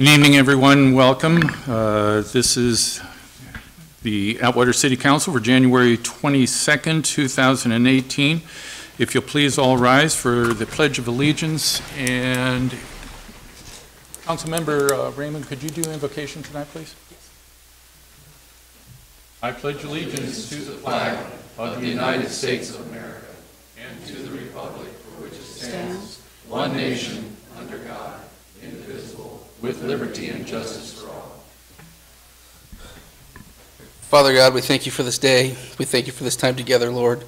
Good evening, everyone. Welcome. This is the Atwater City Council for January 22nd, 2018. If you'll please all rise for the Pledge of Allegiance. And Councilmember Raymond, could you do invocation tonight, please? I pledge allegiance to the flag of the United States of America and to the republic for which it stands, one nation, under God, indivisible, with liberty and justice for all. Father God, we thank you for this day. We thank you for this time together, Lord.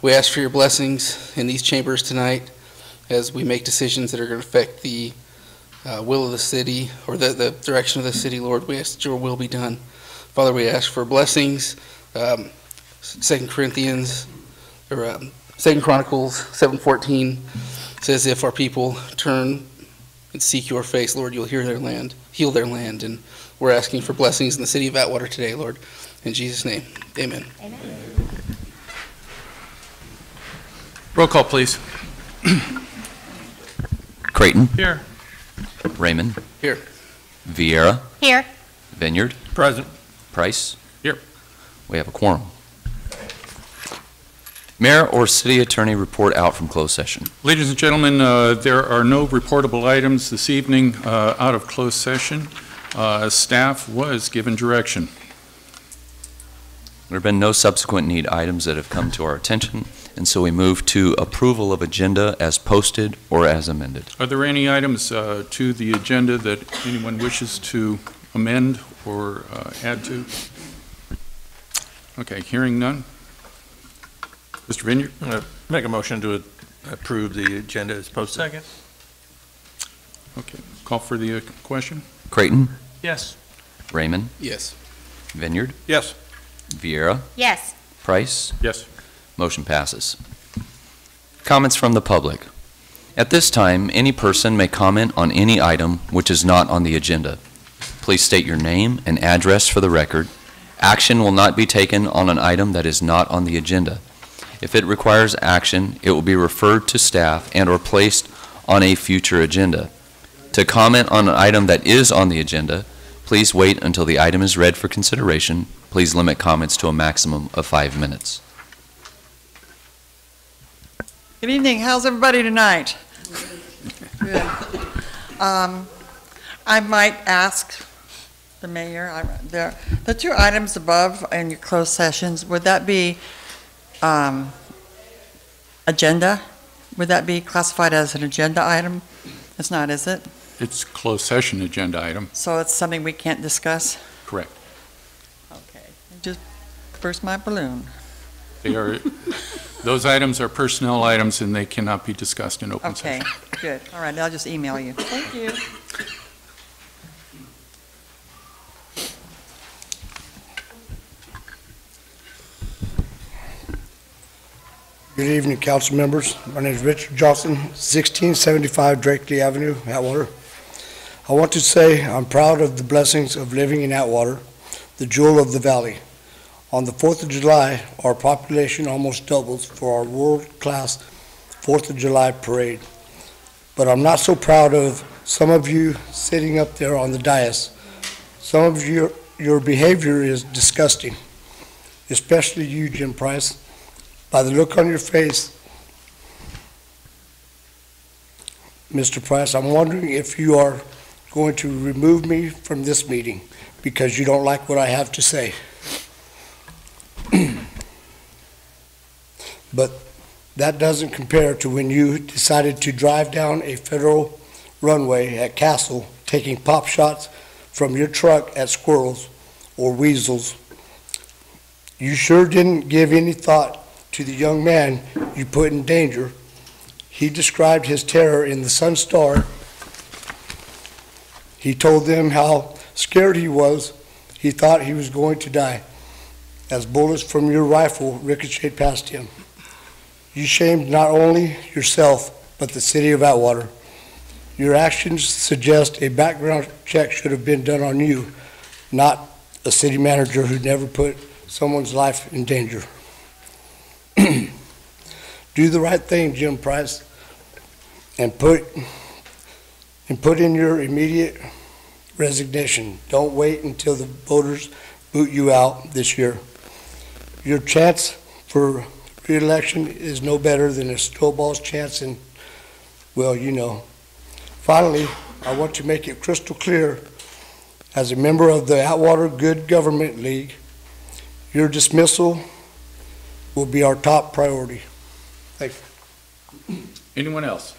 We ask for your blessings in these chambers tonight as we make decisions that are going to affect the will of the city or the direction of the city, Lord. We ask that your will be done. Father, we ask for blessings. 2 Corinthians, or 2 Chronicles 7:14 says, if our people turn and seek your face, Lord, you'll heal their land. And we're asking for blessings in the city of Atwater today, Lord. In Jesus' name, amen. Amen. Roll call, please. Creighton. Here. Raymond. Here. Vieira. Here. Vineyard. Present. Price. Here. We have a quorum. Mayor or city attorney report out from closed session. Ladies and gentlemen, there are no reportable items this evening out of closed session. Staff was given direction. There have been no subsequent need items that have come to our attention, and so we move to approval of agenda as posted or as amended. Are there any items to the agenda that anyone wishes to amend or add to? Okay, hearing none. Mr. Vineyard? I'm going to make a motion to approve the agenda as posted. Second. Okay, call for the question. Creighton. Yes. Raymond. Yes. Vineyard. Yes. Vieira. Yes. Price. Yes. Motion passes. Comments from the public. At this time, any person may comment on any item which is not on the agenda. Please state your name and address for the record. Action will not be taken on an item that is not on the agenda. If it requires action, it will be referred to staff and or placed on a future agenda. To comment on an item that is on the agenda, please wait until the item is read for consideration. Please limit comments to a maximum of 5 minutes. Good evening. How's everybody tonight? Good. I might ask the mayor, the two items above in your closed sessions, would that be agenda? Would that be classified as an agenda item? It's not, is it? It's closed session agenda item. So it's something we can't discuss? Correct. Okay. Just burst my balloon. They are, those items are personnel items and they cannot be discussed in open session. Okay, good. All right, I'll just email you. Thank you. Good evening, council members. My name is Richard Johnson, 1675 Drakely Avenue, Atwater. I want to say I'm proud of the blessings of living in Atwater, the jewel of the valley. On the 4th of July, our population almost doubles for our world-class 4th of July parade. But I'm not so proud of some of you sitting up there on the dais. Some of your behavior is disgusting, especially you, Jim Price. By the look on your face, Mr. Price, I'm wondering if you are going to remove me from this meeting because you don't like what I have to say. But that doesn't compare to when you decided to drive down a federal runway at Castle, taking pop shots from your truck at squirrels or weasels. You sure didn't give any thought to the young man you put in danger. He described his terror in the Sun Star. He told them how scared he was. He thought he was going to die as bullets from your rifle ricocheted past him. You shamed not only yourself, but the city of Atwater. Your actions suggest a background check should have been done on you, not a city manager who never put someone's life in danger. Do the right thing, Jim Price, and put in your immediate resignation. Don't wait until the voters boot you out this year. Your chance for re-election is no better than a snowball's chance in, well, you know. Finally, I want to make it crystal clear, as a member of the Atwater Good Government League, your dismissal will be our top priority. Thank you. Anyone else?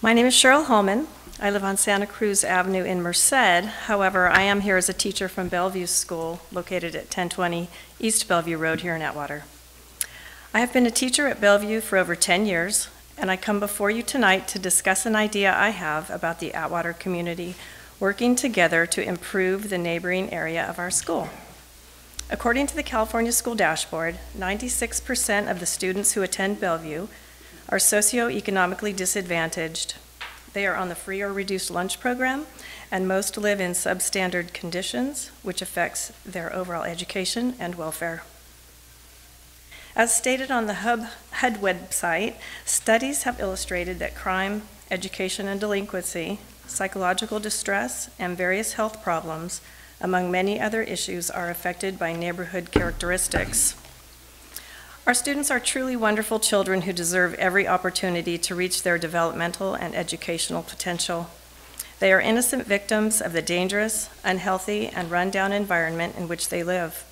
My name is Cheryl Holman. I live on Santa Cruz Avenue in Merced. However, I am here as a teacher from Bellevue School, located at 1020 East Bellevue Road here in Atwater. I have been a teacher at Bellevue for over 10 years, and I come before you tonight to discuss an idea I have about the Atwater community working together to improve the neighboring area of our school. According to the California School Dashboard, 96% of the students who attend Bellevue are socioeconomically disadvantaged. They are on the free or reduced lunch program, and most live in substandard conditions, which affects their overall education and welfare. As stated on the HUD website, studies have illustrated that crime, education and delinquency, psychological distress, and various health problems, among many other issues, are affected by neighborhood characteristics. Our students are truly wonderful children who deserve every opportunity to reach their developmental and educational potential. They are innocent victims of the dangerous, unhealthy, and run-down environment in which they live.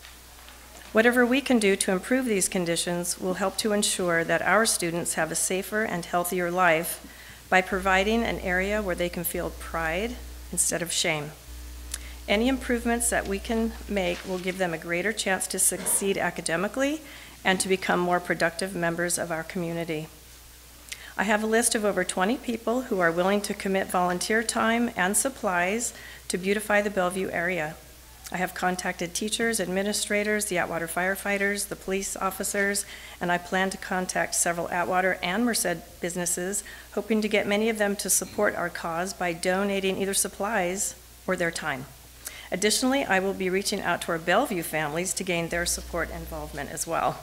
Whatever we can do to improve these conditions will help to ensure that our students have a safer and healthier life by providing an area where they can feel pride instead of shame. Any improvements that we can make will give them a greater chance to succeed academically and to become more productive members of our community. I have a list of over 20 people who are willing to commit volunteer time and supplies to beautify the Bellevue area. I have contacted teachers, administrators, the Atwater firefighters, the police officers, and I plan to contact several Atwater and Merced businesses, hoping to get many of them to support our cause by donating either supplies or their time. Additionally, I will be reaching out to our Bellevue families to gain their support and involvement as well.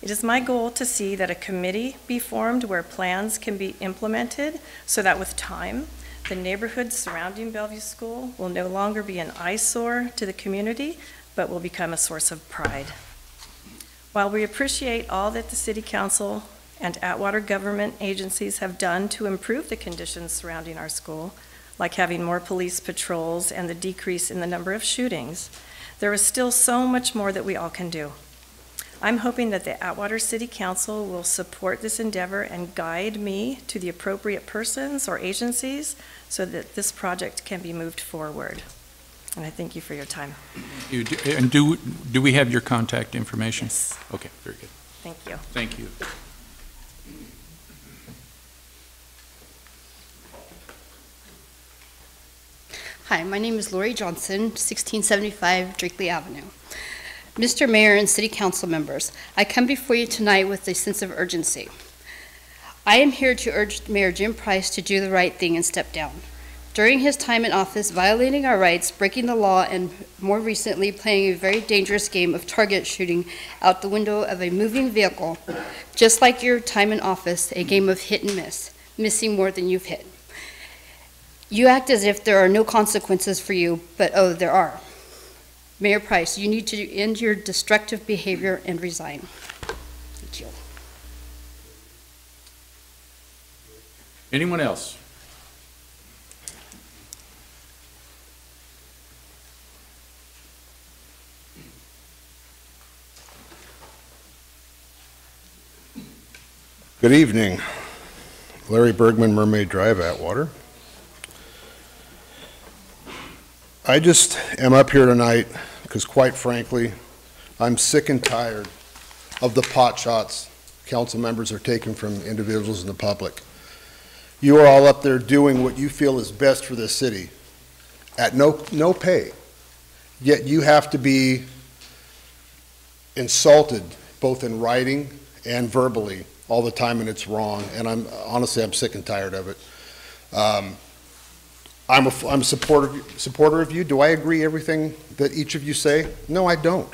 It is my goal to see that a committee be formed where plans can be implemented so that with time, the neighborhood surrounding Bellevue School will no longer be an eyesore to the community, but will become a source of pride. While we appreciate all that the City Council and Atwater government agencies have done to improve the conditions surrounding our school, like having more police patrols and the decrease in the number of shootings, there is still so much more that we all can do. I'm hoping that the Atwater City Council will support this endeavor and guide me to the appropriate persons or agencies so that this project can be moved forward. And I thank you for your time. And do we have your contact information? Yes. Okay, very good. Thank you. Thank you. Hi, my name is Lori Johnson, 1675 Drakeley Avenue. Mr. Mayor and City Council members, I come before you tonight with a sense of urgency. I am here to urge Mayor Jim Price to do the right thing and step down. During his time in office, violating our rights, breaking the law, and more recently playing a very dangerous game of target shooting out the window of a moving vehicle, just like your time in office, a game of hit and miss, missing more than you've hit. You act as if there are no consequences for you, but oh, there are. Mayor Price, you need to end your destructive behavior and resign. Thank you. Anyone else? Good evening. Larry Bergman, Mermaid Drive, Atwater. I just am up here tonight because, quite frankly, I'm sick and tired of the pot shots council members are taking from individuals in the public. You are all up there doing what you feel is best for this city at no pay, yet you have to be insulted both in writing and verbally all the time, and it's wrong, and I'm sick and tired of it. I'm a supporter of you. Do I agree everything that each of you say? No, I don't.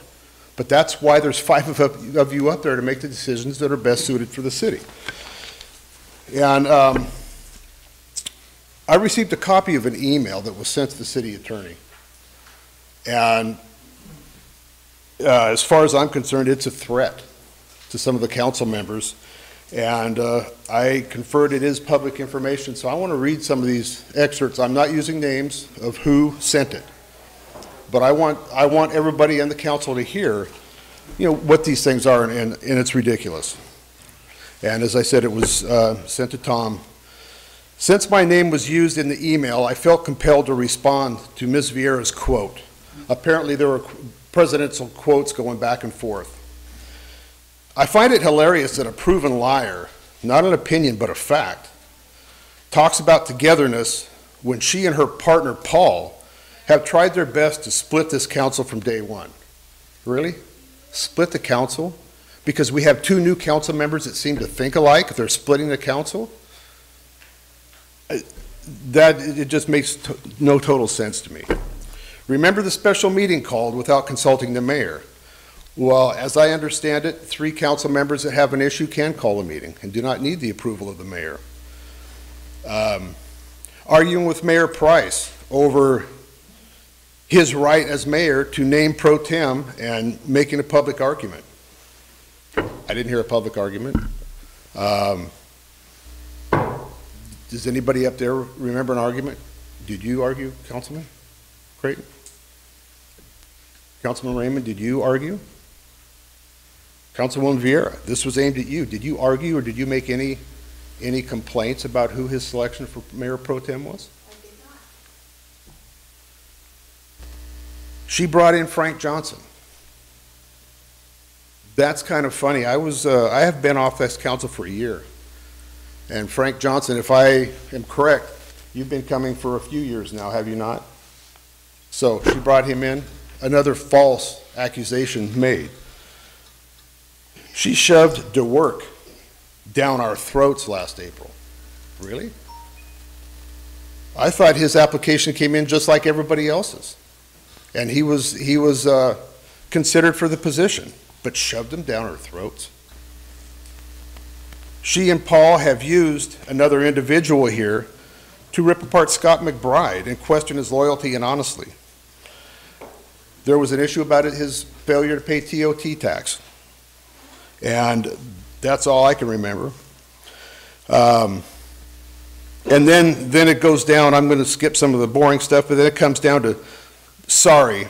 But that's why there's 5 of you up there to make the decisions that are best suited for the city. And I received a copy of an email that was sent to the city attorney. And as far as I'm concerned, it's a threat to some of the council members. And I conferred it is public information, so I want to read some of these excerpts. I'm not using names of who sent it, but I want everybody in the council to hear, you know, what these things are, and it's ridiculous. And as I said, it was sent to Tom. Since my name was used in the email, I felt compelled to respond to Ms. Vieira's quote. Apparently there were presidential quotes going back and forth. I find it hilarious that a proven liar, not an opinion but a fact, talks about togetherness when she and her partner Paul have tried their best to split this council from day one. Really? Split the council? Because we have two new council members that seem to think alike, they're splitting the council? It just makes no total sense to me. Remember the special meeting called without consulting the mayor? Well, as I understand it, 3 council members that have an issue can call a meeting and do not need the approval of the mayor. Arguing with Mayor Price over his right as mayor to name pro tem and making a public argument. I didn't hear a public argument. Does anybody up there remember an argument? Did you argue, Councilman Creighton? Councilman Raymond, did you argue? Councilwoman Vieira, this was aimed at you. Did you argue or did you make any complaints about who his selection for mayor pro tem was? I did not. She brought in Frank Johnson. That's kind of funny. I have been off this council for a year. And Frank Johnson, if I am correct, you've been coming for a few years now, have you not? So she brought him in, another false accusation made. She shoved DeWork down our throats last April. Really? I thought his application came in just like everybody else's. And he was considered for the position, but shoved him down our throats. She and Paul have used another individual here to rip apart Scott McBride and question his loyalty and honesty. There was an issue about it, his failure to pay TOT tax. And that's all I can remember. And then it goes down, I'm going to skip some of the boring stuff, but then it comes down to, sorry,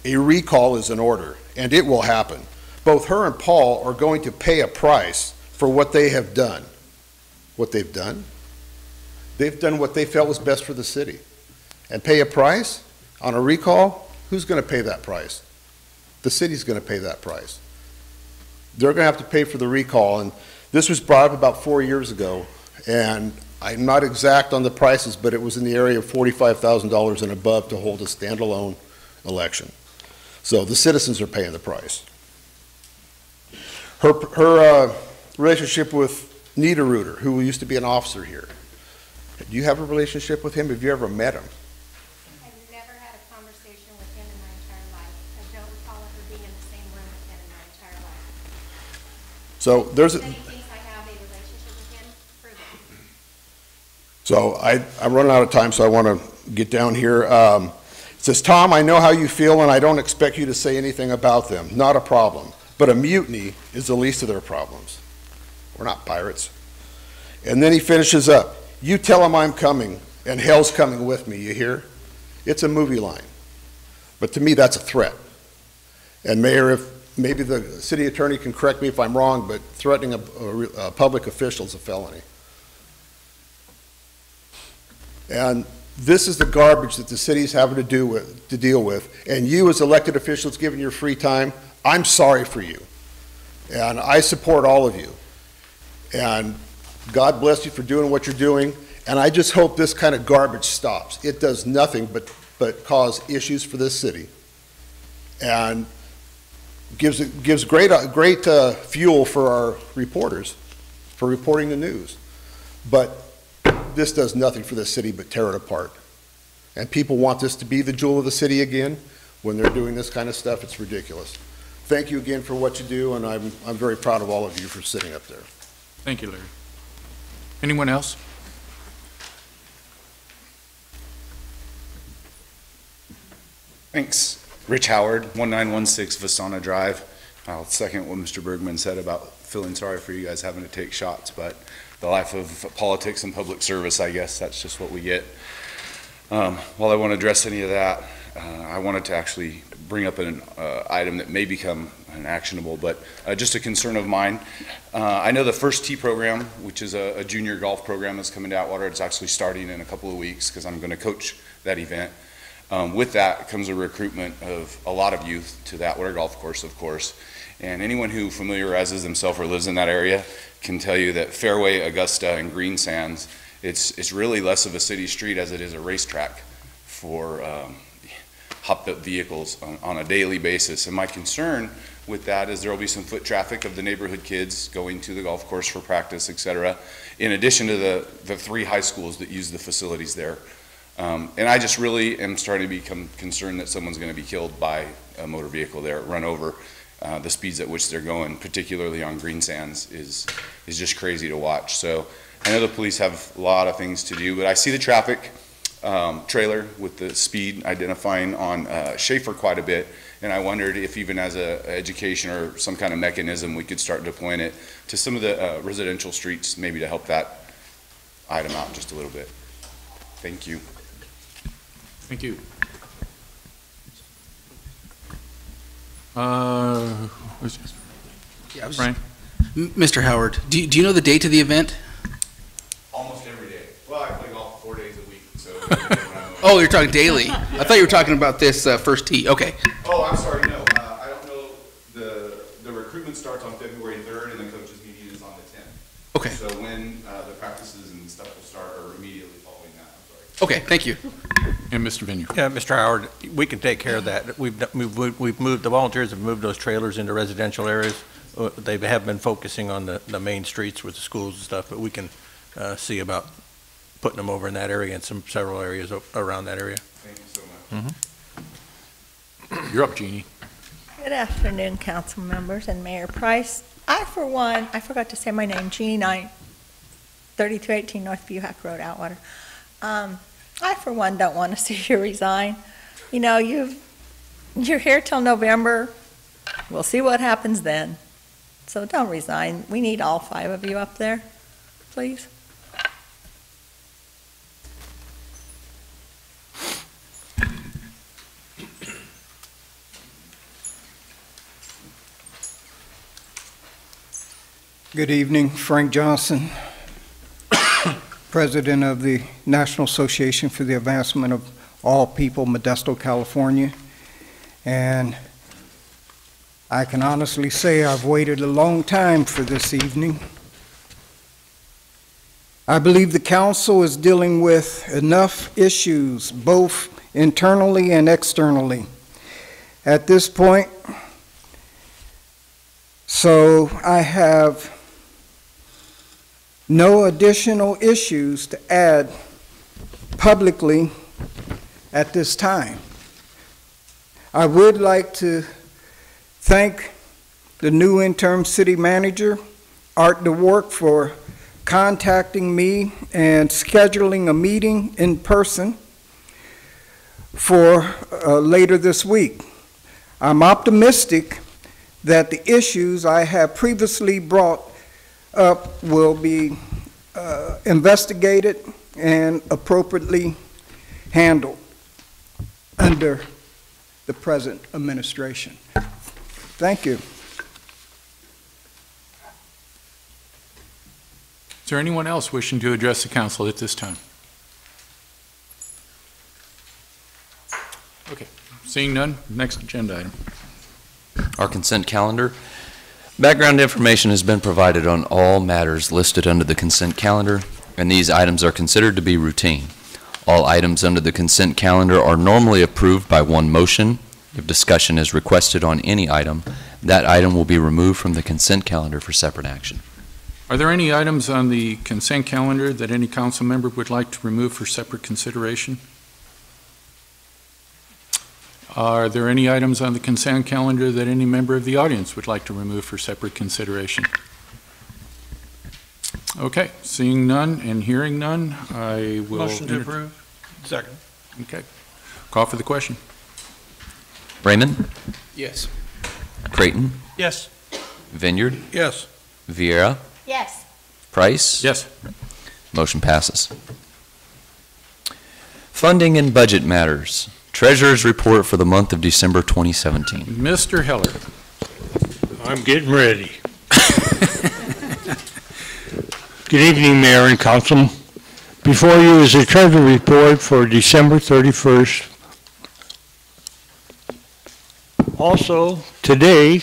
a recall is in order, and it will happen. Both her and Paul are going to pay a price for what they have done. What they've done? They've done what they felt was best for the city. And pay a price on a recall? Who's going to pay that price? The city's going to pay that price. They're going to have to pay for the recall, and this was brought up about 4 years ago, and I'm not exact on the prices, but it was in the area of $45,000 and above to hold a standalone election. So the citizens are paying the price. Her relationship with Niederreuter, who used to be an officer here. Do you have a relationship with him? Have you ever met him? I've never had a conversation with him in my entire life. I don't recall ever being in the same room with him in my entire life. So there's a... If he thinks I have a relationship with him, prove it. So I'm running out of time, so I want to get down here. It says, Tom, I know how you feel, and I don't expect you to say anything about them. Not a problem. But a mutiny is the least of their problems. We're not pirates. And then he finishes up. You tell him I'm coming, and hell's coming with me, you hear? It's a movie line. But to me, that's a threat. And Mayor, if maybe the city attorney can correct me if I'm wrong, but threatening a public official is a felony. And this is the garbage that the city's having to deal with. And you as elected officials, given your free time, I'm sorry for you. And I support all of you. And God bless you for doing what you're doing. And I just hope this kind of garbage stops. It does nothing but cause issues for this city. And gives great fuel for our reporters for reporting the news. But this does nothing for the city but tear it apart. And people want this to be the jewel of the city again. When they're doing this kind of stuff, it's ridiculous. Thank you again for what you do, and I'm very proud of all of you for sitting up there. Thank you, Larry. Anyone else? Thanks. Rich Howard, 1916 Vistana Drive. I'll second what Mr. Bergman said about feeling sorry for you guys having to take shots, but the life of politics and public service, I guess that's just what we get. While I won't address any of that, I wanted to actually bring up an item that may become actionable, but just a concern of mine. I know the First Tee program, which is a junior golf program that's coming to Atwater, it's actually starting in a couple of weeks because I'm going to coach that event. With that comes a recruitment of a lot of youth to the Atwater Golf Course, of course, and anyone who familiarizes themselves or lives in that area can tell you that Fairway, Augusta, and Green Sands, it's really less of a city street as it is a racetrack for hopped-up vehicles on a daily basis. And my concern with that is there will be some foot traffic of the neighborhood kids going to the golf course for practice, et cetera, in addition to the 3 high schools that use the facilities there. And I just really am starting to become concerned that someone's going to be killed by a motor vehicle there, run over. The speeds at which they're going, particularly on Green Sands, is just crazy to watch. So I know the police have a lot of things to do, but I see the traffic trailer with the speed identifying on Schaefer quite a bit, and I wondered if even as a education or some kind of mechanism we could start deploying it to some of the residential streets, maybe to help that item out just a little bit. Thank you. Thank you. Brian? Mr. Howard, do you know the date of the event? Almost every day. Well, I play golf 4 days a week, so. Oh, you're talking daily. I thought you were talking about this First Tee. Okay. Oh, I'm sorry, no. I don't know. The recruitment starts on February 3rd, and the coaches meeting is on the 10th. Okay. So when the practices and stuff will start, or immediately following that, I'm sorry. Okay, thank you. And Mr. Vineyard. Yeah, Mr. Howard, we can take care of that. We've moved, the volunteers have moved those trailers into residential areas. They have been focusing on the main streets with the schools and stuff, but we can see about putting them over in that area and several areas around that area. Thank you so much. You're up, Jeannie. Good afternoon, council members and Mayor Price. I, for one, I forgot to say my name, Jeannie Knight, 3218 North Buhack Road, Atwater. I, for one, don't want to see you resign. You know, you're here till November. We'll see what happens then. So don't resign. We need all 5 of you up there, please. Good evening, Frank Johnson, President of the National Association for the Advancement of All People, Modesto, California. And I can honestly say I've waited a long time for this evening. I believe the council is dealing with enough issues, both internally and externally, at this point. So I have no additional issues to add publicly at this time. I would like to thank the new interim city manager, Art DeWork, for contacting me and scheduling a meeting in person for later this week. I'm optimistic that the issues I have previously brought up will be investigated and appropriately handled under the present administration. Thank you. Is there anyone else wishing to address the council at this time? Okay, seeing none, next agenda item. Our consent calendar. Background information has been provided on all matters listed under the consent calendar, and these items are considered to be routine. All items under the consent calendar are normally approved by one motion. If discussion is requested on any item, that item will be removed from the consent calendar for separate action. Are there any items on the consent calendar that any council member would like to remove for separate consideration? Are there any items on the consent calendar that any member of the audience would like to remove for separate consideration? Okay, seeing none and hearing none, I will... Motion to approve. Second. Okay. Call for the question. Raymond, Yes. Creighton, Yes. Vineyard, Yes. Vieira, Yes. Price. Yes. Motion passes. Funding and budget matters. Treasurer's report for the month of December 2017. Mr. Heller. I'm getting ready. Good evening, Mayor and Council. Before you is the Treasury report for December 31st. Also, today,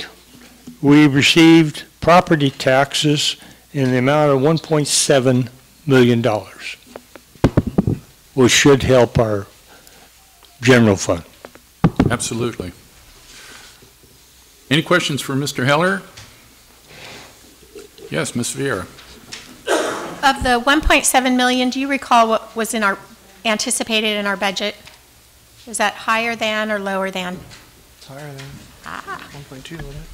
we received property taxes in the amount of $1.7 million, which should help our general fund. Absolutely. Any questions for Mr. Heller? Yes, Ms. Vieira. Of the 1.7 million, do you recall what was anticipated in our budget? Is that higher than or lower than? It's higher than 1.2, wasn't it?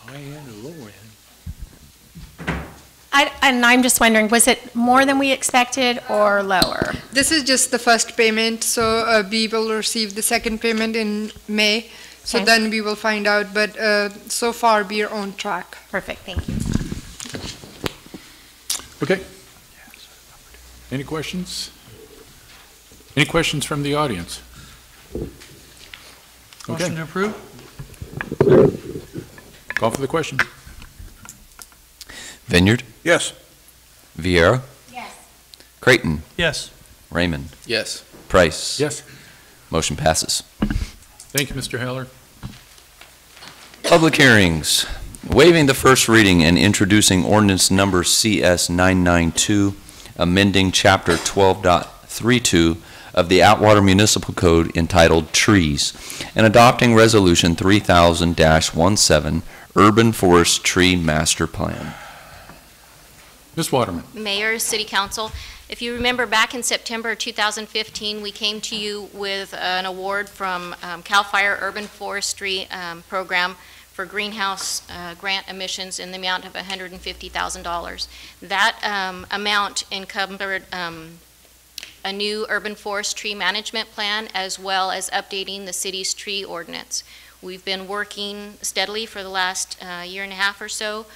High end or low end? And I'm just wondering, was it more than we expected or lower? This is just the first payment, so we will receive the second payment in May. So Okay. then we will find out, but so far we are on track. Perfect, thank you. Okay. Any questions? Any questions from the audience? Motion to approve. Call for the question. Vineyard, Yes. Vieira, Yes. Creighton, Yes. Raymond, Yes. Price. Yes. Motion passes. Thank you, Mr. Heller. Public hearings. Waiving the first reading and introducing ordinance number CS 992, amending Chapter 12.32 of the Atwater Municipal Code entitled Trees, and adopting Resolution 3000-17, Urban Forest Tree Master Plan. Ms. Waterman. Mayor, City Council, if you remember back in September 2015, we came to you with an award from CAL FIRE Urban Forestry Program for greenhouse grant emissions in the amount of $150,000. That amount encumbered a new urban forest tree management plan as well as updating the city's tree ordinance. We've been working steadily for the last year and a half or so,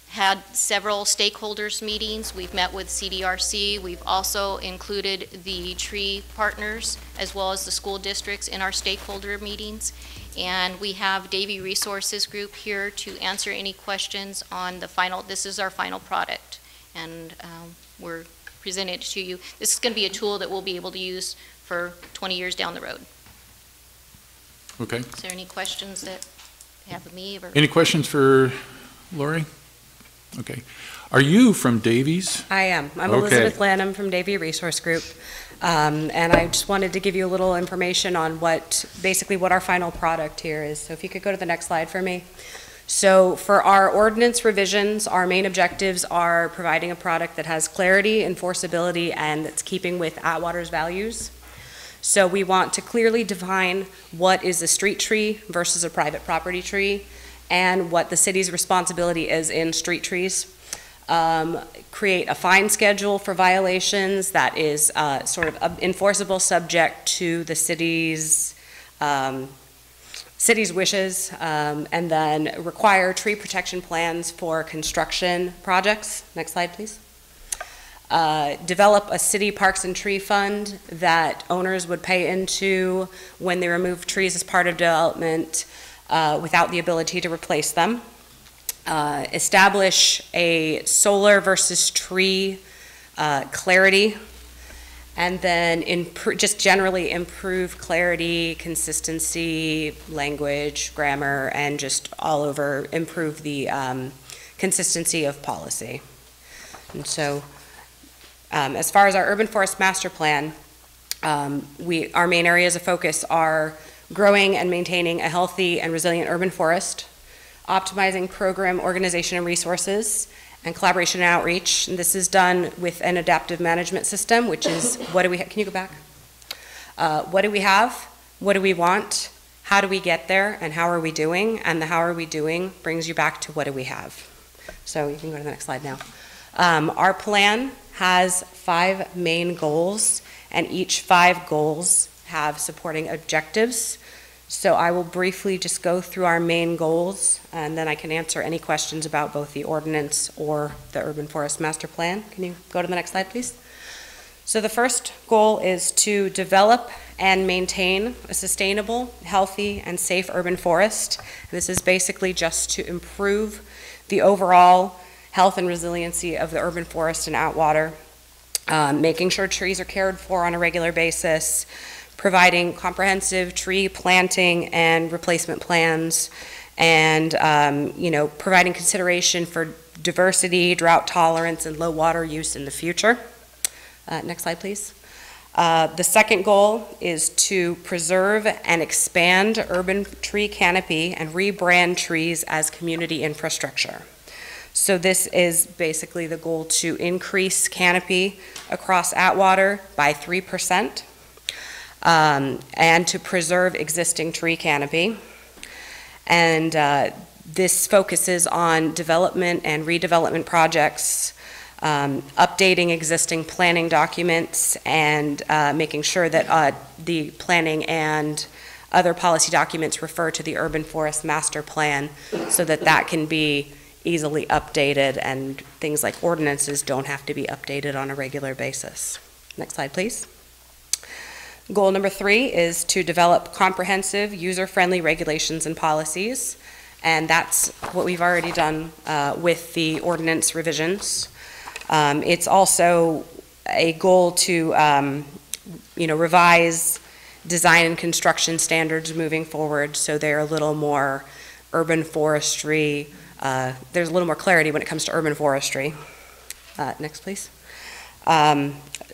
had several stakeholders meetings. We've met with CDRC. We've also included the tree partners as well as the school districts in our stakeholder meetings. And we have Davie Resources Group here to answer any questions on the final. This is our final product, and we're presenting it to you. This is going to be a tool that we'll be able to use for 20 years down the road. Okay. Is there any questions that you have of me? Or? Any questions for Lori? Okay. Are you from Davies? I am. I'm Okay. Elizabeth Lanham from Davie Resource Group. And I just wanted to give you a little information on basically what our final product here is. So if you could go to the next slide for me. So for our ordinance revisions, our main objectives are providing a product that has clarity, enforceability, and that's keeping with Atwater's values. So we want to clearly define what is a street tree versus a private property tree, and what the city's responsibility is in street trees. Create a fine schedule for violations that is sort of enforceable subject to the city's wishes, and then require tree protection plans for construction projects. Next slide, please. Develop a city parks and tree fund that owners would pay into when they remove trees as part of development without the ability to replace them. Establish a solar versus tree clarity, and then just generally improve clarity, consistency, language, grammar, and just all over improve the consistency of policy. And so as far as our urban forest master plan, our main areas of focus are growing and maintaining a healthy and resilient urban forest, optimizing program organization and resources, and collaboration and outreach. And this is done with an adaptive management system, which is what do we can you go back? What do we have? What do we want? How do we get there? And how are we doing? And the how are we doing brings you back to what do we have? So you can go to the next slide now. Our plan has 5 main goals, and each 5 goals have supporting objectives. So I will briefly just go through our main goals, and then I can answer any questions about both the ordinance or the urban forest master plan. Can you go to the next slide, please? So the first goal is to develop and maintain a sustainable, healthy, and safe urban forest. This is basically just to improve the overall health and resiliency of the urban forest in Atwater, making sure trees are cared for on a regular basis, providing comprehensive tree planting and replacement plans, and providing consideration for diversity, drought tolerance, and low water use in the future. Next slide, please. The second goal is to preserve and expand urban tree canopy and rebrand trees as community infrastructure. So this is basically the goal to increase canopy across Atwater by 3%. And to preserve existing tree canopy. And this focuses on development and redevelopment projects, updating existing planning documents, and making sure that the planning and other policy documents refer to the urban forest master plan so that that can be easily updated and things like ordinances don't have to be updated on a regular basis. Next slide, please. Goal number 3 is to develop comprehensive, user-friendly regulations and policies, and that's what we've already done with the ordinance revisions. It's also a goal to, revise design and construction standards moving forward, so they're a little more urban forestry. There's a little more clarity when it comes to urban forestry. Next, please.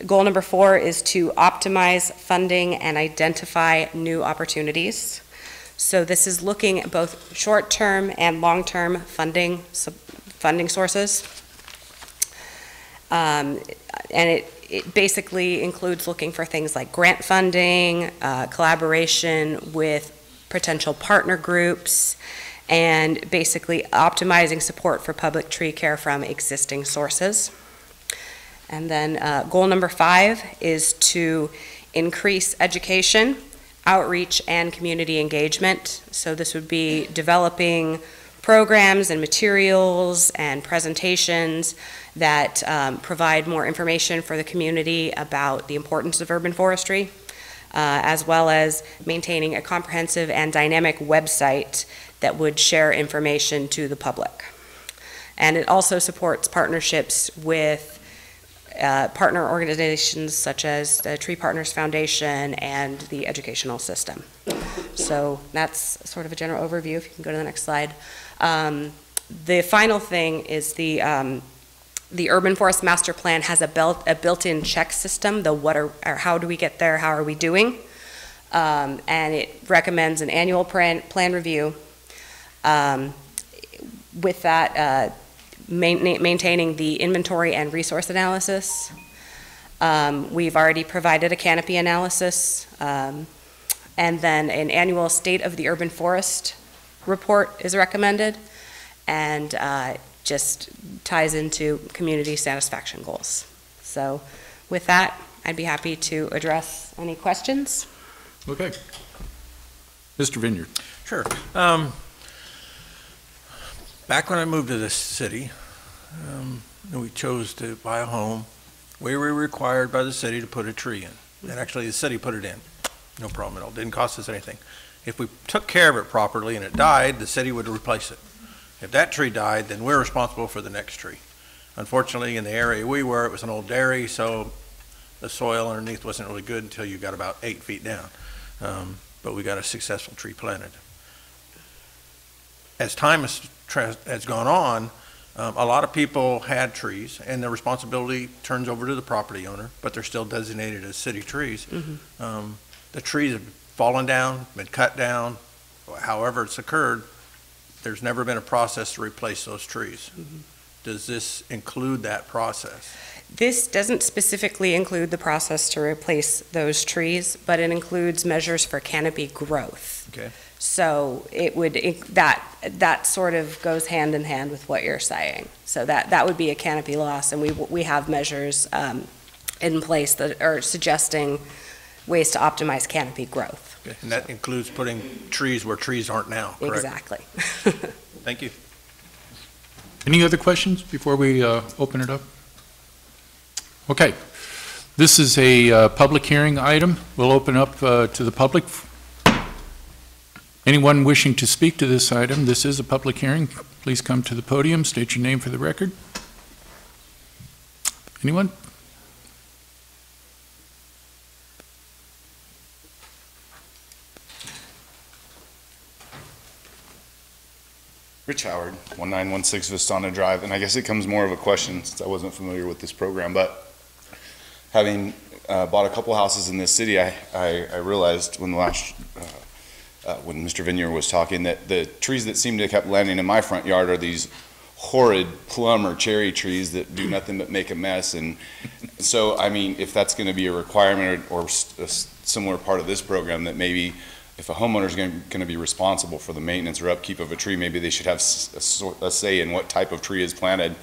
Goal number 4 is to optimize funding and identify new opportunities. So this is looking at both short-term and long-term funding sources. And it basically includes looking for things like grant funding, collaboration with potential partner groups, and basically optimizing support for public tree care from existing sources. And then goal number 5 is to increase education, outreach, and community engagement. So this would be developing programs and materials and presentations that provide more information for the community about the importance of urban forestry, as well as maintaining a comprehensive and dynamic website that would share information to the public. And it also supports partnerships with partner organizations such as the Tree Partners Foundation and the educational system. So that's sort of a general overview. If you can go to the next slide. The final thing is the Urban Forest Master Plan has a built-in check system, or how do we get there, how are we doing? And it recommends an annual plan review. With that, maintaining the inventory and resource analysis. We've already provided a canopy analysis, and then an annual state of the urban forest report is recommended, and just ties into community satisfaction goals. So with that, I'd be happy to address any questions. Okay. Mr. Vineyard. Sure. Back when I moved to this city, we chose to buy a home. We were required by the city to put a tree in. And actually, the city put it in. No problem at all. Didn't cost us anything. If we took care of it properly and it died, the city would replace it. If that tree died, then we're responsible for the next tree. Unfortunately, in the area we were, it was an old dairy, so the soil underneath wasn't really good until you got about 8 feet down. But we got a successful tree planted. As time has gone on, a lot of people had trees, and the responsibility turns over to the property owner, but they're still designated as city trees. Mm-hmm. The trees have fallen down, been cut down, however it's occurred. There's never been a process to replace those trees. Mm-hmm. Does this include that process? This doesn't specifically include the process to replace those trees, but it includes measures for canopy growth. Okay. So that sort of goes hand in hand with what you're saying. So that would be a canopy loss, and we have measures in place that are suggesting ways to optimize canopy growth. Okay. And that includes putting trees where trees aren't now, correct? Exactly. Thank you. Any other questions before we open it up? Okay. This is a public hearing item. We'll open up to the public. Anyone wishing to speak to this item, this is a public hearing. Please come to the podium, state your name for the record. Anyone? Rich Howard, 1916 Vistana Drive, and I guess it comes more of a question since I wasn't familiar with this program, but having bought a couple houses in this city, I realized when when Mr. Vignier was talking that the trees that seem to have kept landing in my front yard are these horrid plum or cherry trees that do nothing but make a mess. And so, I mean, if that's going to be a requirement or a similar part of this program, that maybe if a homeowner is going to be responsible for the maintenance or upkeep of a tree, maybe they should have a say in what type of tree is planted,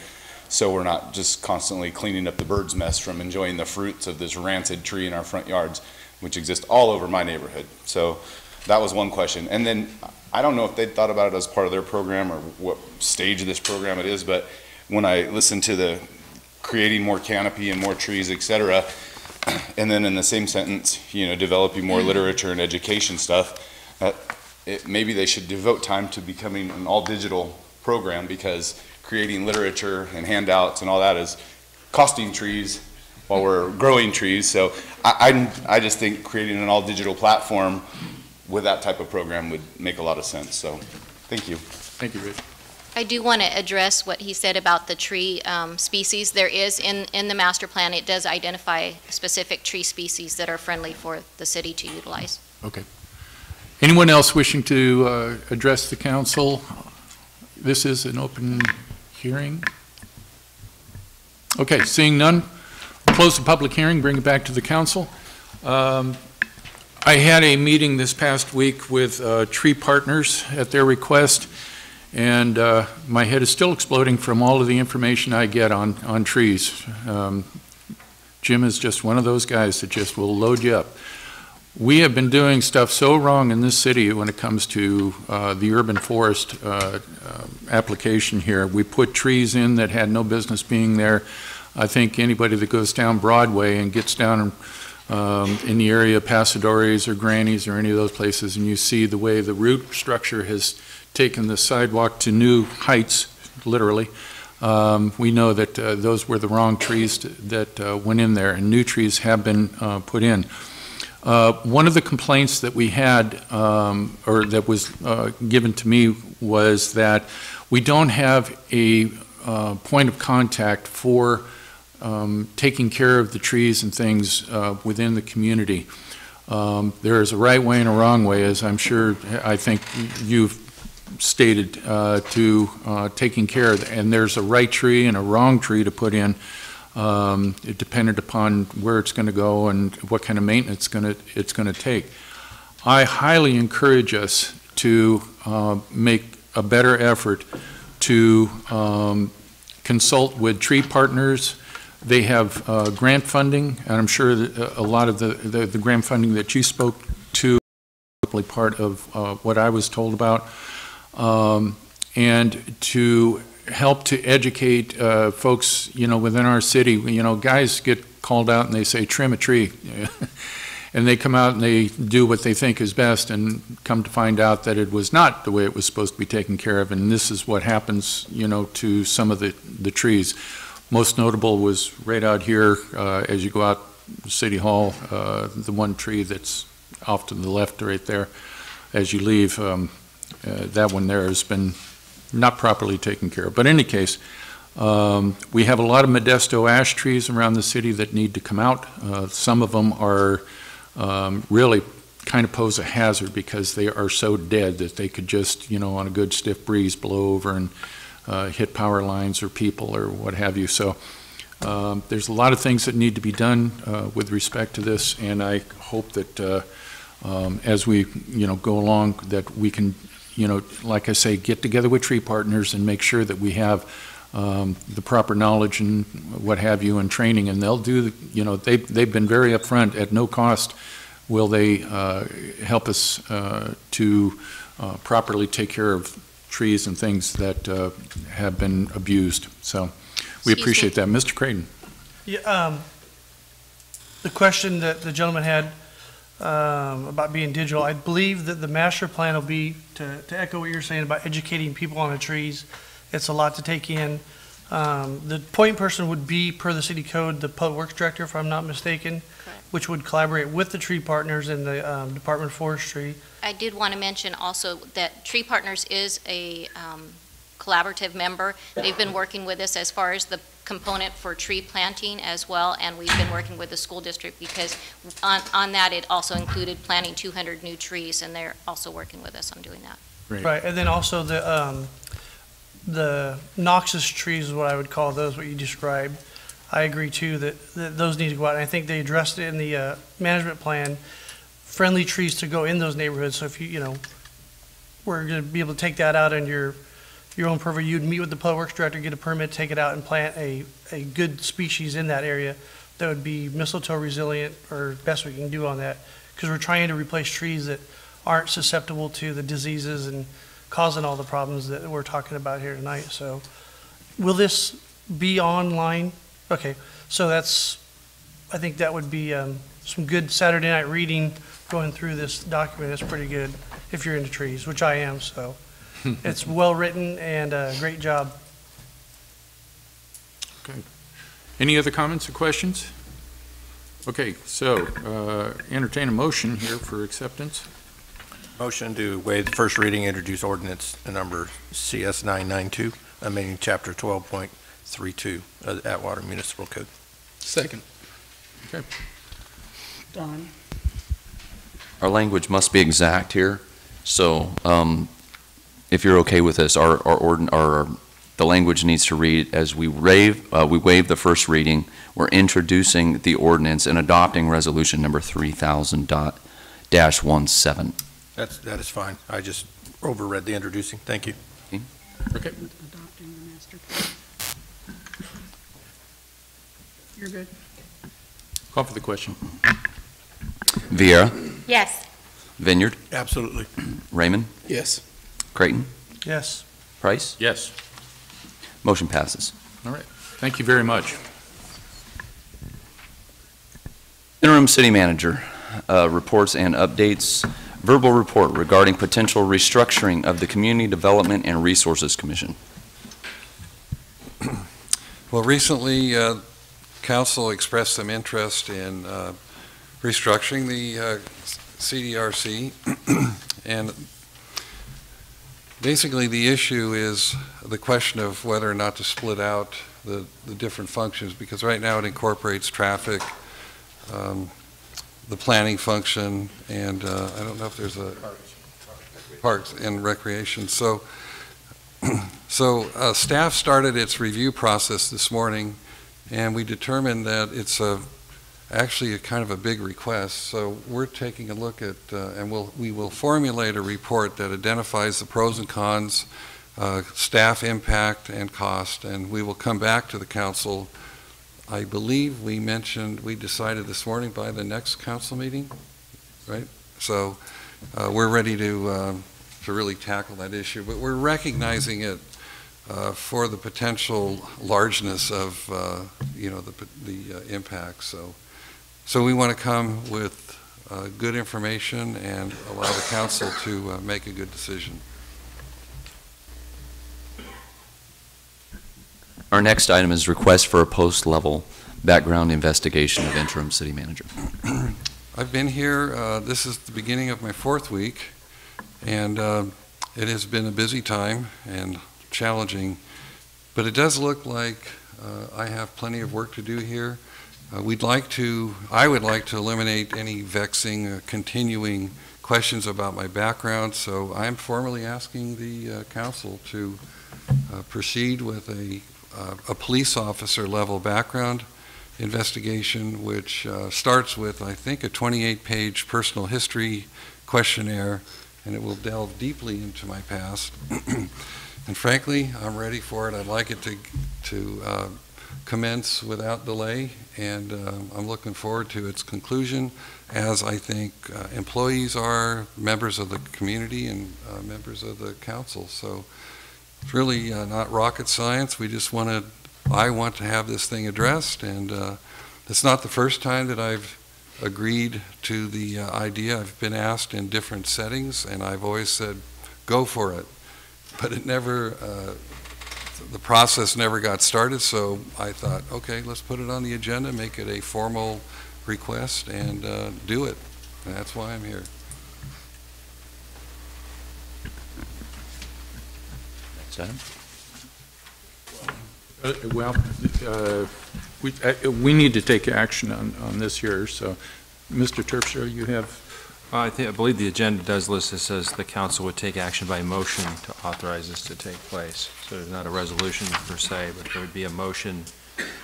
so we're not just constantly cleaning up the bird's mess from enjoying the fruits of this rancid tree in our front yards, which exist all over my neighborhood. So that was one question. And then I don't know if they thought about it as part of their program or what stage of this program it is, but when I listened to the creating more canopy and more trees, et cetera, and then in the same sentence, you know, developing more literature and education stuff, maybe they should devote time to becoming an all-digital program, because creating literature and handouts and all that is costing trees while we're growing trees. So I just think creating an all-digital platform with that type of program would make a lot of sense. So thank you. Thank you, Rich. I do want to address what he said about the tree species. There is, in the master plan, it does identify specific tree species that are friendly for the city to utilize. Okay. Anyone else wishing to address the council? This is an open hearing. Okay, seeing none, we'll close the public hearing, bring it back to the council. I had a meeting this past week with tree partners at their request, and my head is still exploding from all of the information I get on trees. Jim is just one of those guys that just will load you up. We have been doing stuff so wrong in this city when it comes to the urban forest application here. We put trees in that had no business being there. I think anybody that goes down Broadway and gets down in the area of Pasadores or Grannies or any of those places, and you see the way the root structure has taken the sidewalk to new heights, literally, we know that those were the wrong trees that went in there, and new trees have been put in. One of the complaints that we had, or that was given to me, was that we don't have a point of contact for taking care of the trees and things within the community. There is a right way and a wrong way, as I think you've stated, to taking care of, and there's a right tree and a wrong tree to put in, dependent upon where it's going to go and what kind of maintenance it's going to take. I highly encourage us to make a better effort to consult with tree partners. They have grant funding, and I'm sure that a lot of the grant funding that you spoke to is part of what I was told about, and to help to educate folks, within our city. Guys get called out and they say, trim a tree, and they come out and they do what they think is best, and come to find out that it was not the way it was supposed to be taken care of, and this is what happens, to some of the trees. Most notable was right out here as you go out City Hall, the one tree that's off to the left right there as you leave. That one there has been not properly taken care of. But in any case, we have a lot of Modesto ash trees around the city that need to come out. Some of them are really kind of pose a hazard because they are so dead that they could just, on a good stiff breeze, blow over and hit power lines or people or what have you. So there's a lot of things that need to be done with respect to this, and I hope that as we, go along, that we can, like I say, get together with tree partners and make sure that we have the proper knowledge and what have you and training, and they'll do, they've been very upfront at no cost. Will they help us to properly take care of trees and things that have been abused? So we appreciate that. Mr. Creighton. Yeah, the question that the gentleman had about being digital, I believe that the master plan will be, to echo what you're saying about educating people on the trees. It's a lot to take in. The point person would be, per the city code, the public works director, if I'm not mistaken, which would collaborate with the tree partners and the Department of Forestry. I did want to mention also that Tree Partners is a collaborative member. They've been working with us as far as the component for tree planting as well, and we've been working with the school district because on that it also included planting 200 new trees, and they're also working with us on doing that. Right, and then also the noxious trees is what I would call those, what you described. I agree too that those need to go out, and I think they addressed it in the management plan, friendly trees to go in those neighborhoods. So if we're going to be able to take that out in your own purview, you'd meet with the public works director, get a permit, take it out and plant a good species in that area that would be mistletoe resilient, or best we can do on that, because we're trying to replace trees that aren't susceptible to the diseases and causing all the problems that we're talking about here tonight. So will this be online? Okay, so I think that would be some good Saturday night reading going through this document. It's pretty good if you're into trees, which I am, so it's well written and a great job. Okay. Any other comments or questions? Okay, so entertain a motion here for acceptance. Motion to waive the first reading, introduce ordinance number CS 992, amending chapter 12.32 of the Atwater Municipal Code. Second. Okay. Don. Our language must be exact here, so if you're okay with this, the language needs to read as we waive the first reading, we're introducing the ordinance and adopting resolution number 3000-17. That is fine. I just overread the introducing. Thank you. Okay. Adopting the master plan. You're good. Call for the question. Vieira. Yes. Vineyard. Absolutely. Raymond. Yes. Creighton. Yes. Price. Yes. Motion passes. All right. Thank you very much. Interim City Manager, reports and updates. Verbal report regarding potential restructuring of the Community Development and Resources Commission. Well, recently, Council expressed some interest in restructuring the CDRC, and basically the issue is the question of whether or not to split out the different functions, because right now it incorporates traffic, the planning function, and I don't know if there's a parks and recreation. So staff started its review process this morning, and we determined that it's actually a kind of a big request. So we're taking a look at, and we will formulate a report that identifies the pros and cons, staff impact and cost, and we will come back to the council. I believe we decided this morning by the next council meeting, right? So we're ready to really tackle that issue, but we're recognizing it for the potential largeness of the impact. So we want to come with good information and allow the council to make a good decision. Our next item is request for a post-level background investigation of interim city manager. I've been here, this is the beginning of my 4th week, and it has been a busy time and challenging, but it does look like I have plenty of work to do here. I would like to eliminate any vexing, continuing questions about my background, so I'm formally asking the council to proceed with a police officer level background investigation, which starts with, I think, a 28-page personal history questionnaire, and it will delve deeply into my past. And frankly, I'm ready for it. I'd like it to commence without delay, and I'm looking forward to its conclusion, as I think employees are, members of the community, and members of the council. So it's really not rocket science. I want to have this thing addressed, and it's not the first time that I've agreed to the idea. I've been asked in different settings, and I've always said, go for it. But it never, the process never got started, so I thought, okay, let's put it on the agenda, make it a formal request, and do it. And that's why I'm here. Next item. We need to take action on this here, so Mr. Terpstra, you have... I believe the agenda does list, it says the council would take action by motion to authorize this to take place. So there's not a resolution per se, but there would be a motion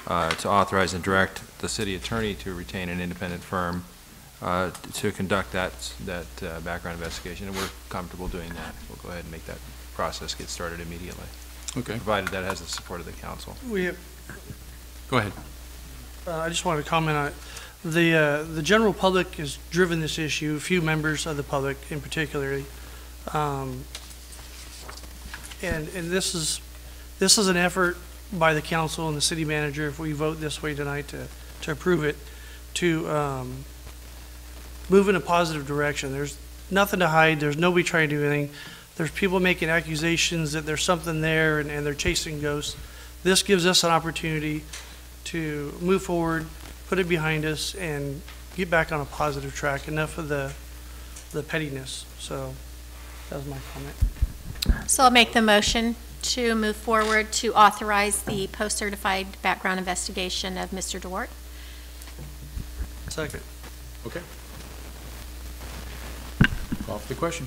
to authorize and direct the city attorney to retain an independent firm to conduct that background investigation, and we're comfortable doing that. We'll go ahead and make that process get started immediately. Okay. Provided that has the support of the council. Go ahead. I just wanted to comment on it. The general public has driven this issue, a few members of the public in particular, and this is an effort by the council and the city manager, if we vote this way tonight to approve it, to move in a positive direction. There's nothing to hide. There's nobody trying to do anything. There's people making accusations that there's something there and they're chasing ghosts. This gives us an opportunity to move forward, put it behind us, and get back on a positive track. Enough of the pettiness. So that was my comment. So I'll make the motion to move forward to authorize the post-certified background investigation of Mr. DeWart. Second. Okay. Call for the question.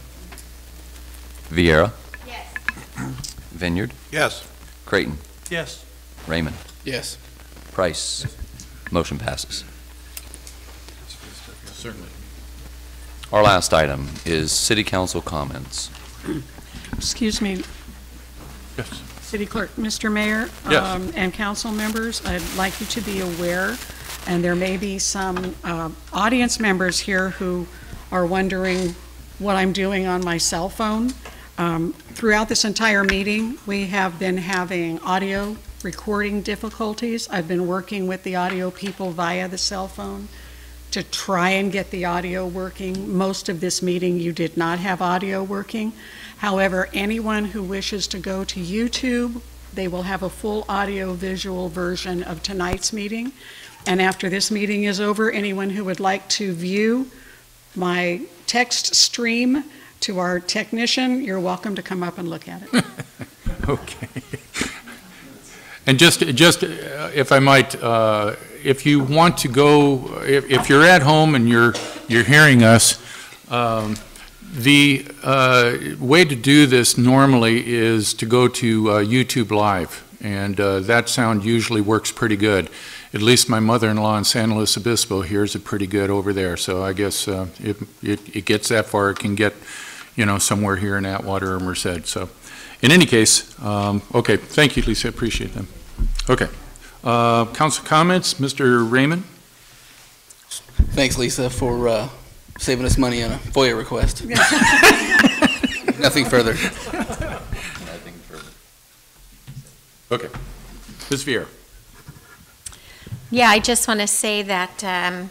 Vieira. Yes. Vineyard. Yes. Creighton. Yes. Raymond. Yes. Price. Motion passes. Certainly. Our last item is city council comments. Excuse me. Yes. City Clerk, Mr. Mayor, Yes. and council members, I'd like you to be aware, and there may be some audience members here who are wondering what I'm doing on my cell phone. Throughout this entire meeting, we have been having audio recording difficulties. I've been working with the audio people via the cell phone to try and get the audio working. Most of this meeting, you did not have audio working. However, anyone who wishes to go to YouTube, they will have a full audio-visual version of tonight's meeting. And after this meeting is over, anyone who would like to view my text stream to our technician, you're welcome to come up and look at it. Okay. And just if I might, if you want to go, if you're at home and you're hearing us, the way to do this normally is to go to YouTube Live, and that sound usually works pretty good. At least my mother-in-law in San Luis Obispo hears it pretty good over there. So I guess it gets that far, it can get, somewhere here in Atwater or Merced. So in any case, okay, thank you, Lisa, I appreciate them. Okay, council comments, Mr. Raymond? Thanks, Lisa, for saving us money on a FOIA request. Nothing further. Nothing further. Okay. Ms. Vieira. Yeah, I just want to say that a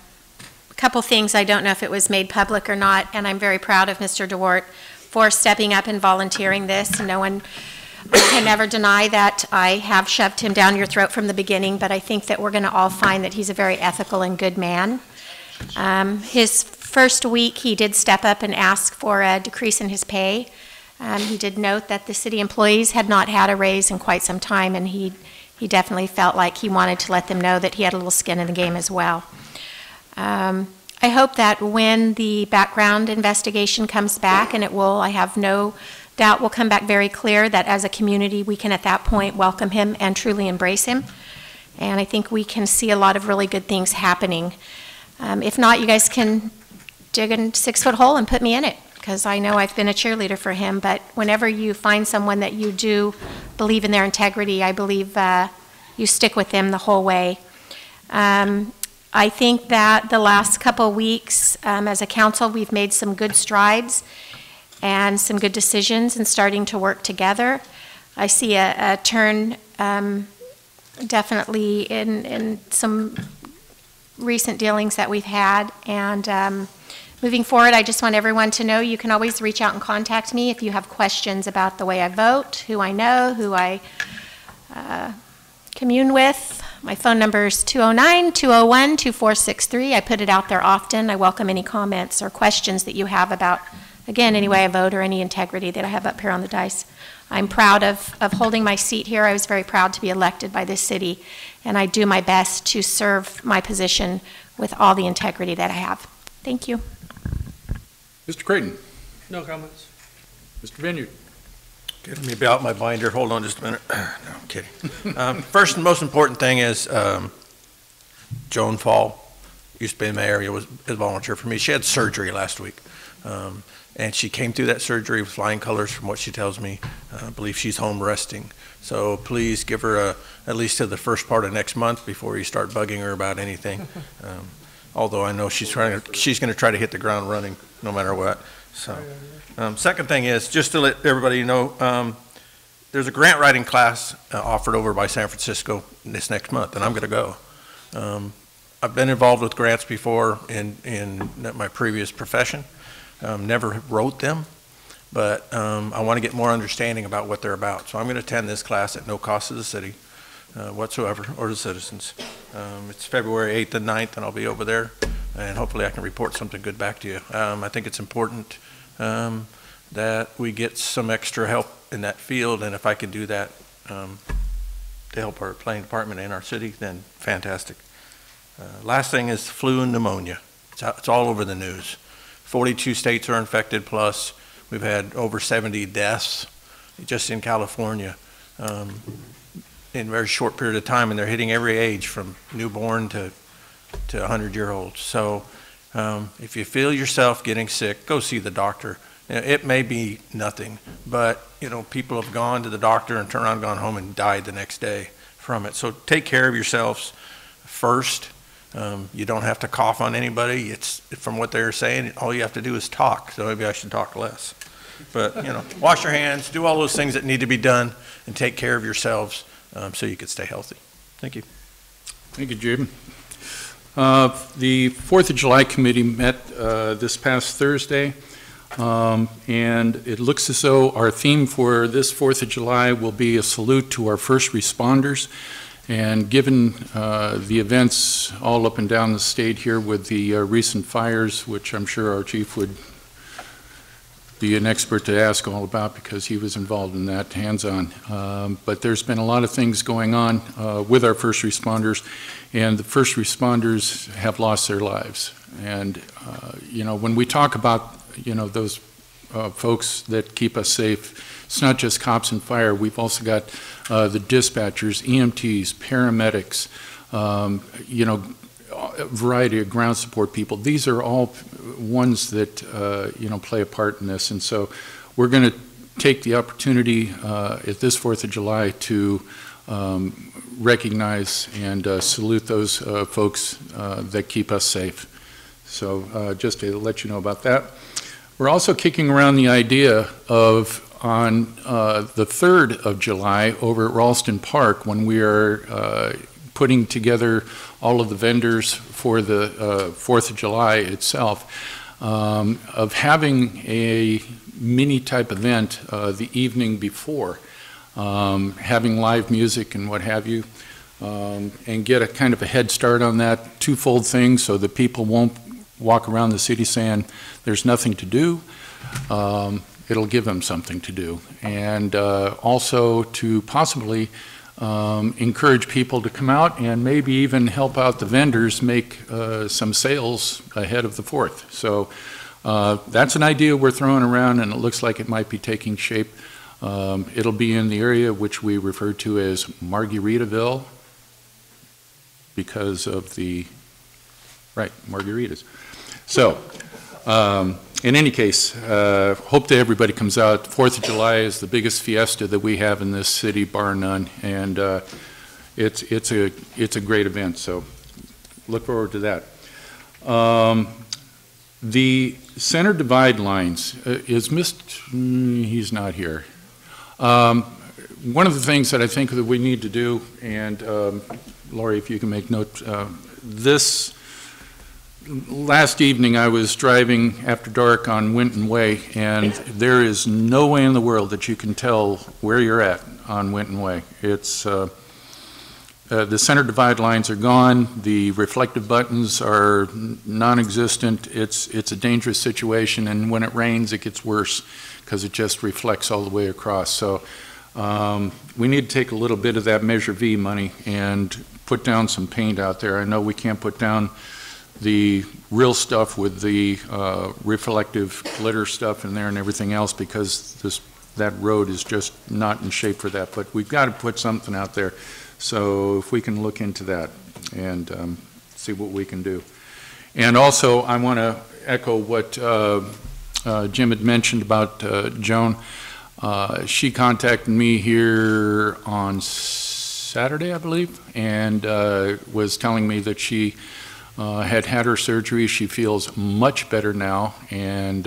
couple things. I don't know if it was made public or not, and I'm very proud of Mr. DeWart for stepping up and volunteering this. No one can ever deny that I have shoved him down your throat from the beginning, but I think that we're going to all find that he's a very ethical and good man. His first week, he did step up and ask for a decrease in his pay. He did note that the city employees had not had a raise in quite some time, and he definitely felt like he wanted to let them know that he had a little skin in the game as well. I hope that when the background investigation comes back, and it will, I have no doubt will come back very clear, that as a community we can at that point welcome him and truly embrace him. And I think we can see a lot of really good things happening. If not, you guys can dig a 6-foot hole and put me in it, because I know I've been a cheerleader for him. But whenever you find someone that you do believe in their integrity, I believe you stick with them the whole way. I think that the last couple of weeks, as a council, we've made some good strides and some good decisions and starting to work together. I see a turn definitely in some recent dealings that we've had. And moving forward, I just want everyone to know you can always reach out and contact me if you have questions about the way I vote, who I know, who I commune with. My phone number is 209-201-2463. I put it out there often. I welcome any comments or questions that you have about, again, any way I vote or any integrity that I have up here on the dais. I'm proud of holding my seat here. I was very proud to be elected by this city, and I do my best to serve my position with all the integrity that I have. Thank you. Mr. Creighton. No comments. Mr. Vineyard. Getting me out my binder. Hold on just a minute. No, I'm kidding. First and most important thing is Joan Fall, used to be in my area, was a volunteer for me. She had surgery last week, and she came through that surgery with flying colors from what she tells me. I believe she's home resting. So please give her at least to the first part of next month before you start bugging her about anything. Although I know she's going to try to hit the ground running no matter what. So. Second thing is, just to let everybody know, there's a grant writing class offered over by San Francisco this next month, and I'm going to go. I've been involved with grants before in my previous profession. Never wrote them, but I want to get more understanding about what they're about. So I'm going to attend this class at no cost to the city whatsoever, or the citizens. It's February 8th and 9th, and I'll be over there, and hopefully I can report something good back to you. I think it's important that we get some extra help in that field, and if I can do that to help our planning department and our city, then fantastic. Last thing is flu and pneumonia. It's all over the news. 42 states are infected, plus we've had over 70 deaths just in California in a very short period of time, and they're hitting every age from newborn to 100-year-olds. So if you feel yourself getting sick, go see the doctor. It may be nothing, but people have gone to the doctor and turned around and gone home and died the next day from it. So take care of yourselves first. You don't have to cough on anybody. It's from what they're saying, all you have to do is talk. So maybe I should talk less. But wash your hands, do all those things that need to be done, and take care of yourselves so you can stay healthy. Thank you. Thank you, Jim. The 4th of July committee met this past Thursday, and it looks as though our theme for this 4th of July will be a salute to our first responders. And given the events all up and down the state here with the recent fires, which I'm sure our chief would be an expert to ask all about because he was involved in that hands-on. But there's been a lot of things going on with our first responders, and the first responders have lost their lives. And when we talk about those folks that keep us safe, it's not just cops and fire. We've also got the dispatchers, EMTs, paramedics, a variety of ground support people. These are all ones that play a part in this, and so we're going to take the opportunity at this 4th of July to recognize and salute those folks that keep us safe. So just to let you know about that. We're also kicking around the idea of on the 3rd of July over at Ralston Park, when we are putting together all of the vendors for the 4th of July itself, of having a mini type event the evening before, having live music and what have you, and get a kind of a head start on that twofold thing so that people won't walk around the city saying there's nothing to do. It'll give them something to do, and also to possibly encourage people to come out and maybe even help out the vendors make some sales ahead of the 4th. So that's an idea we're throwing around, and it looks like it might be taking shape. It'll be in the area which we refer to as Margaritaville, because of the, right, margaritas. So, in any case, hope that everybody comes out. 4th of July is the biggest fiesta that we have in this city, bar none, and it's a great event, so look forward to that. The center divide lines is he's not here. One of the things that I think that we need to do, and Lori, if you can make note, this last evening I was driving after dark on Winton Way, and there is no way in the world that you can tell where you're at on Winton Way. It's the center divide lines are gone. The reflective buttons are non-existent. It's a dangerous situation, and when it rains, it gets worse because it just reflects all the way across. So we need to take a little bit of that Measure V money and put down some paint out there. I know we can't put down the real stuff with the reflective glitter stuff in there and everything else because that road is just not in shape for that. But we've got to put something out there. So if we can look into that and see what we can do. And also, I want to echo what Jim had mentioned about Joan. She contacted me here on Saturday, I believe, and was telling me that she had had her surgery. She feels much better now, and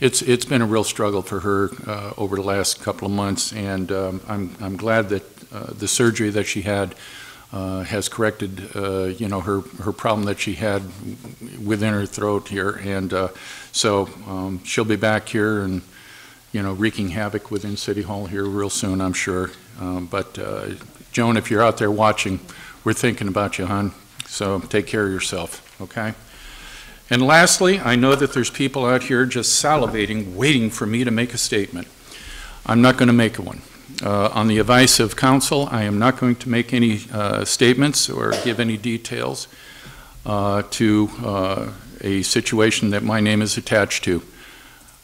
it's been a real struggle for her over the last couple of months, and I'm glad that the surgery that she had has corrected, her problem that she had within her throat here, and so she'll be back here and wreaking havoc within City Hall here real soon, I'm sure. But Joan, if you're out there watching, we're thinking about you, hon. So take care of yourself, okay? And lastly, I know that there's people out here just salivating, waiting for me to make a statement. I'm not going to make one. On the advice of counsel, I am not going to make any statements or give any details to a situation that my name is attached to.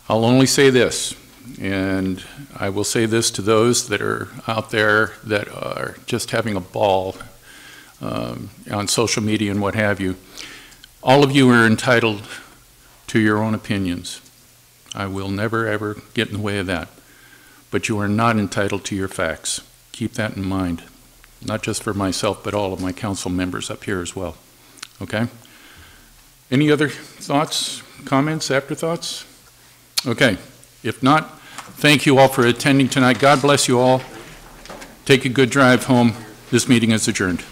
I'll only say this, and I will say this to those that are out there that are just having a ball on social media and what have you. All of you are entitled to your own opinions. I will never, ever get in the way of that. But you are not entitled to your facts. Keep that in mind, not just for myself, but all of my council members up here as well. Okay? Any other thoughts, comments, afterthoughts? Okay. If not, thank you all for attending tonight. God bless you all. Take a good drive home. This meeting is adjourned.